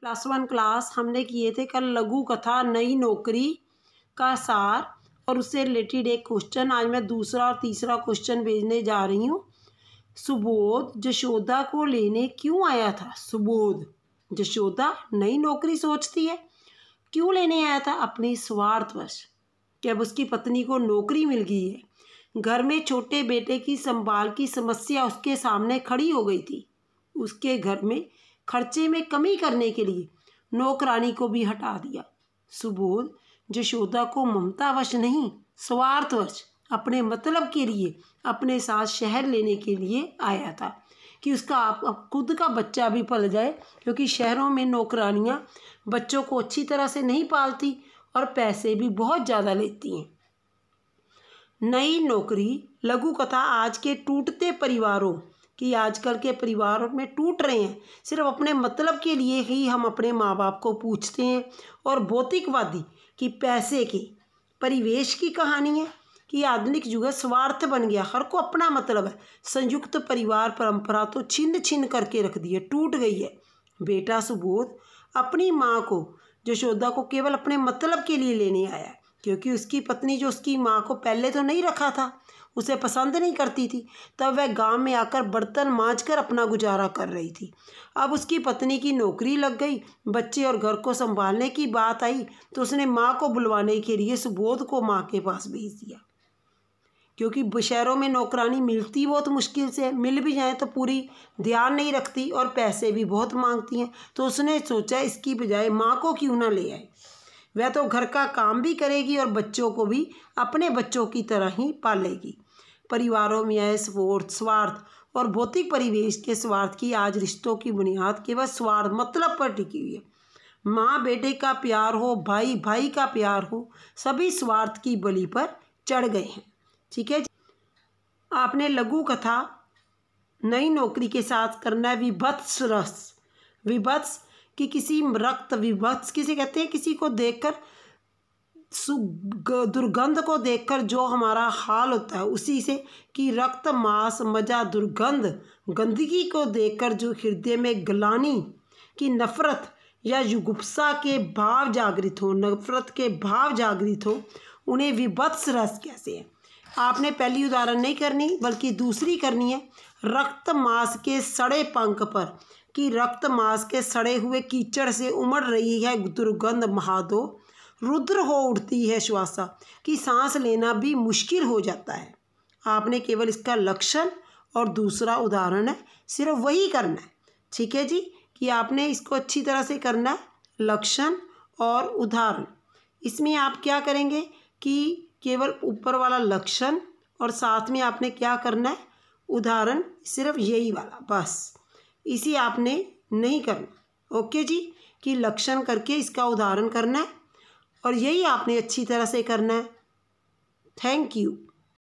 +1 class हमने किए थे कल लघु कथा नई नौकरी का सार और उससे रिलेटेड एक क्वेश्चन। आज मैं दूसरा और तीसरा क्वेश्चन भेजने जा रही हूँ। सुबोध जशोदा को लेने क्यों आया था? सुबोध जशोदा नई नौकरी सोचती है, क्यों लेने आया था? अपने स्वार्थवश कि अब उसकी पत्नी को नौकरी मिल गई है। घर में छोटे बेटे की संभाल की समस्या उसके सामने खड़ी हो गई थी। उसके घर में खर्चे में कमी करने के लिए नौकरानी को भी हटा दिया। सुबोध जशोदा को ममतावश नहीं, स्वार्थवश अपने मतलब के लिए अपने साथ शहर लेने के लिए आया था कि उसका आप खुद का बच्चा भी पल जाए, क्योंकि शहरों में नौकरानियां बच्चों को अच्छी तरह से नहीं पालती और पैसे भी बहुत ज़्यादा लेती हैं। नई नौकरी लघु कथा आज के टूटते परिवारों कि आजकल के परिवार में टूट रहे हैं, सिर्फ अपने मतलब के लिए ही हम अपने माँ बाप को पूछते हैं। और भौतिकवादी कि पैसे के परिवेश की कहानी है कि आधुनिक युग स्वार्थ बन गया, हर को अपना मतलब है। संयुक्त परिवार परंपरा तो छिन्न छिन्न करके रख दी है, टूट गई है। बेटा सुबोध अपनी माँ को जशोदा को केवल अपने मतलब के लिए लेने आया, क्योंकि उसकी पत्नी जो उसकी माँ को पहले तो नहीं रखा था, उसे पसंद नहीं करती थी, तब वह गांव में आकर बर्तन मांजकर अपना गुजारा कर रही थी। अब उसकी पत्नी की नौकरी लग गई, बच्चे और घर को संभालने की बात आई तो उसने माँ को बुलवाने के लिए सुबोध को माँ के पास भेज दिया, क्योंकि शहरों में नौकरानी मिलती बहुत मुश्किल से, मिल भी जाए तो पूरी ध्यान नहीं रखती और पैसे भी बहुत मांगती हैं। तो उसने सोचा इसकी बजाय माँ को क्यों ना ले आए, वह तो घर का काम भी करेगी और बच्चों को भी अपने बच्चों की तरह ही पालेगी। परिवारों में आए स्वार्थ और भौतिक परिवेश के स्वार्थ की आज रिश्तों की बुनियाद केवल स्वार्थ मतलब पर टिकी हुई है। माँ बेटे का प्यार हो, भाई भाई का प्यार हो, सभी स्वार्थ की बलि पर चढ़ गए हैं। ठीक है, आपने लघु कथा नई नौकरी के साथ करना है विभत्स रस। विभत्स कि किसी रक्त, विभत्स किसे कहते हैं? किसी को देखकर दुर्गंध को देखकर जो हमारा हाल होता है उसी से, कि रक्त मांस मजा दुर्गंध, गंदगी को देखकर जो हृदय में ग्लानि की नफरत या जुगुप्सा के भाव जागृत हो, नफरत के भाव जागृत हो, उन्हें विभत्स रस कैसे है? आपने पहली उदाहरण नहीं करनी बल्कि दूसरी करनी है। रक्त मांस के सड़े पंख पर कि रक्त मांस के सड़े हुए कीचड़ से उमड़ रही है दुर्गंध महादो, रुद्र हो उठती है श्वासा कि सांस लेना भी मुश्किल हो जाता है। आपने केवल इसका लक्षण और दूसरा उदाहरण है, सिर्फ वही करना है। ठीक है जी, कि आपने इसको अच्छी तरह से करना है, लक्षण और उदाहरण। इसमें आप क्या करेंगे कि केवल ऊपर वाला लक्षण और साथ में आपने क्या करना है, उदाहरण, सिर्फ यही वाला, बस इसी आपने नहीं करना। ओके जी, कि लक्षण करके इसका उदाहरण करना है और यही आपने अच्छी तरह से करना है। Thank you.